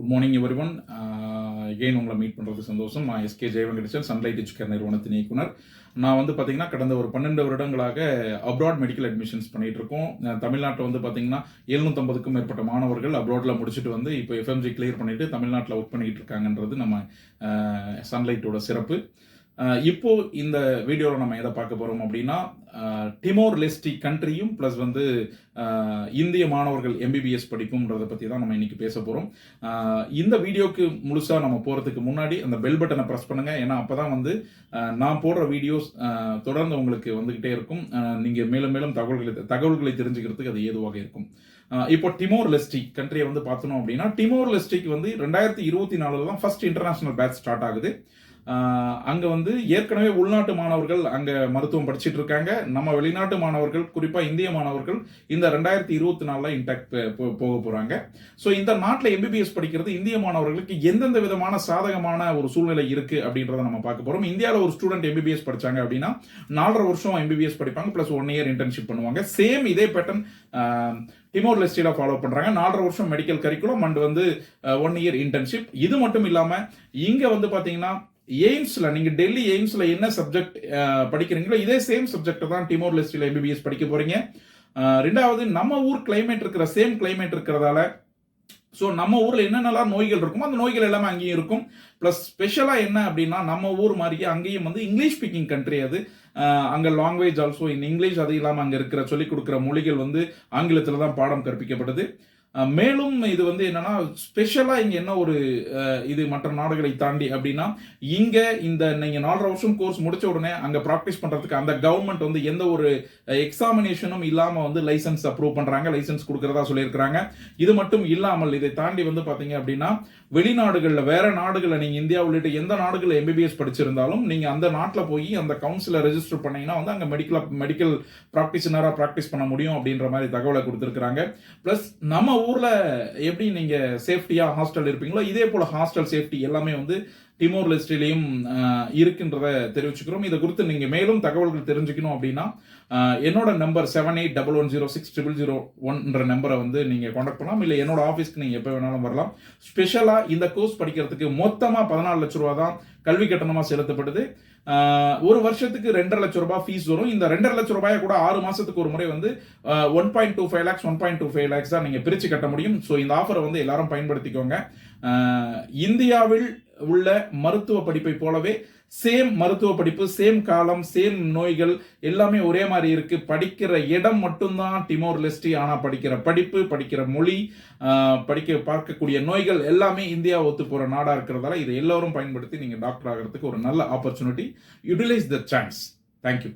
Good morning everyone. Again உங்களை meet பண்ணுறது சந்தோஷம். நான் எஸ்கே ஜெயவெங்கடேசன், சன்லைட் எஜுகேர் நிறுவனத்தின் இயக்குனர். நான் பார்த்தீங்கன்னா கடந்த ஒரு 12 வருடங்களாக அப்ராட் மெடிக்கல் அட்மிஷன்ஸ் பண்ணிட்டு இருக்கோம். தமிழ்நாட்டில் பார்த்தீங்கன்னா 750க்கும் மேற்பட்ட மாணவர்கள் அப்ராடில் முடிச்சுட்டு இப்போ எஃப்எம்ஜி கிளியர் பண்ணிட்டு தமிழ்நாட்டில் ஒர்க் பண்ணிட்டு இருக்காங்கன்றது நம்ம சன்லைட்டோட சிறப்பு. இப்போ இந்த வீடியோவில் நம்ம எதை பார்க்க போகிறோம் அப்படின்னா, டிமோர் லெஸ்டி கண்ட்ரியும் ப்ளஸ் இந்திய மாணவர்கள் எம்பிபிஎஸ் படிப்புன்றதை பற்றி தான் நம்ம இன்னைக்கு பேச போகிறோம். இந்த வீடியோக்கு முழுசாக நம்ம போகிறதுக்கு முன்னாடி அந்த பெல் பட்டனை ப்ரெஸ் பண்ணுங்கள். ஏன்னா அப்போ தான் நான் போடுற வீடியோஸ் தொடர்ந்து உங்களுக்கு வந்துக்கிட்டே இருக்கும். நீங்கள் மேலும் மேலும் தகவல்களை தெரிஞ்சுக்கிறதுக்கு அது ஏதுவாக இருக்கும். இப்போ டிமோர் லெஸ்டி கண்ட்ரியை பார்த்தோம் அப்படின்னா, டிமோர் லெஸ்டிக்கு 2024 தான் ஃபர்ஸ்ட் இன்டர்நேஷனல் பேட்ச் ஸ்டார்ட் ஆகுது. அங்க ஏற்கனவே உள்நாட்டு மாணவர்கள் அங்க மருத்துவம் படிச்சுட்டு இருக்காங்க. நம்ம வெளிநாட்டு மாணவர்கள், குறிப்பா இந்திய மாணவர்கள் இந்த 2024 இன்டாக்ட் போக போறாங்க. ஸோ இந்த நாட்டில் எம்பிபிஎஸ் படிக்கிறது இந்திய மாணவர்களுக்கு எந்தெந்த விதமான சாதகமான ஒரு சூழ்நிலை இருக்கு அப்படின்றத நம்ம பார்க்க போறோம். இந்தியாவில் ஒரு ஸ்டூடெண்ட் எம்பிபிஎஸ் படிச்சாங்க அப்படின்னா 4.5 வருஷம் எம்பிபிஎஸ் படிப்பாங்க, பிளஸ் 1 இயர் இன்டர்ன்ஷிப் பண்ணுவாங்க. சேம் இதே பேட்டர்ன் டிமோர் லெஸ்டில ஃபாலோ பண்றாங்க. 4.5 வருஷம் medical curriculum and 1 year internship. இது மட்டும் இல்லாம இங்க பாத்தீங்கன்னா எய்ம்ஸ்ல, நீங்க டெல்லி எய்ம்ஸ்ல என்ன சப்ஜெக்ட் படிக்கிறீங்களோ இதே சேம் சப்ஜெக்ட் தான் டிமோர் லெஸ்டில எம்பிபிஎஸ் படிக்க போறீங்க. ரெண்டாவது, நம்ம ஊர் கிளைமேட் இருக்கிற சேம் கிளைமேட் இருக்கிறதால ஸோ நம்ம ஊரில் என்னென்னலாம் நோய்கள் இருக்குமோ அந்த நோய்கள் எல்லாமே அங்கேயும் இருக்கும். ப்ளஸ் ஸ்பெஷலாக என்ன அப்படின்னா, நம்ம ஊர் மாதிரியே அங்கேயும் இங்கிலீஷ் ஸ்பீக்கிங் கண்ட்ரி அது. அங்கே லாங்குவேஜ் ஆல்சோ இன் இங்கிலீஷ். அது இல்லாமல் அங்கே இருக்கிற சொல்லிக் கொடுக்குற மொழிகள் ஆங்கிலத்தில் தான் பாடம் கற்பிக்கப்படுது. மேலும் இது என்னன்னா ஸ்பெஷலா இங்க என்ன ஒரு இது மற்ற நாடுகளை தாண்டி அப்படின்னா, இங்க இந்த நீங்க 4.5 வருஷம் கோர்ஸ் முடிச்ச உடனே அங்க ப்ராக்டிஸ் பண்றதுக்கு அந்த கவர்மெண்ட் எந்த ஒரு எக்ஸாமினேஷனும் இல்லாம லைசன்ஸ் அப்ரூவ் பண்றாங்க, லைசன்ஸ் கொடுக்கறதா சொல்லியிருக்கிறாங்க. இது மட்டும் இல்லாமல் இதை தாண்டி பாத்தீங்க அப்படின்னா, வெளிநாடுகள்ல வேற நாடுகள்ல நீங்க இந்தியா உள்ளிட்ட எந்த நாடுகள்ல எம்பிபிஎஸ் படிச்சிருந்தாலும் நீங்க அந்த நாட்டில் போய் அந்த கவுன்சில ரெஜிஸ்டர் பண்ணீங்கன்னா அங்க மெடிக்கல் ப்ராக்டிஷனரா ப்ராக்டிஸ் பண்ண முடியும் அப்படின்ற மாதிரி தகவலை கொடுத்திருக்கிறாங்க. பிளஸ் நம்ம ஊர்ல எப்படி நீங்க சேஃப்டியா ஹாஸ்டல் இருப்பீங்களோ இதே போல ஹாஸ்டல் சேஃப்டி எல்லாமே டிமோர் லெஸ்டிலையும் இருக்குன்றத தெரிவிச்சுக்கிறோம். இதை குறித்து நீங்க மேலும் தகவல்கள் தெரிஞ்சுக்கணும் அப்படின்னா என்னோட நம்பர் 7800600001 நம்பரை நீங்க கான்டாக்ட் பண்ணலாம். இல்லை என்னோட ஆஃபீஸ்க்கு நீங்க எப்போ வேணாலும் வரலாம். ஸ்பெஷலா இந்த கோர்ஸ் படிக்கிறதுக்கு மொத்தமா 14 லட்ச ரூபா தான் கல்வி கட்டணமா செலுத்தப்படுது. ஒரு வருஷத்துக்கு 2.5 லட்சம் ரூபாய் ஃபீஸ் வரும். இந்த 2.5 லட்சம் ரூபாயை கூட 6 மாசத்துக்கு ஒரு முறை 1.25 lakhs 1.25 lakhs தான் நீங்க பிரிச்சு கட்ட முடியும். ஸோ இந்த ஆஃபரை எல்லாரும் பயன்படுத்திக்கோங்க. இந்தியாவில் உள்ள மருத்துவ படிப்பை போலவே சேம் மருத்துவ படிப்பு, சேம் காலம், சேம் நோய்கள் எல்லாமே ஒரே மாதிரி இருக்கு. படிக்கிற இடம் மட்டும்தான் டிமோர் லெஸ்டி. ஆனா படிக்கிற படிப்பு, படிக்கிற மொழி, பார்க்கக்கூடிய நோய்கள் எல்லாமே இந்தியா ஒத்து போற நாடா இருக்கிறதால இதை எல்லாரும் பயன்படுத்தி நீங்க டாக்டர் ஆகிறதுக்கு ஒரு நல்ல opportunity. Utilise the chance. Thank you.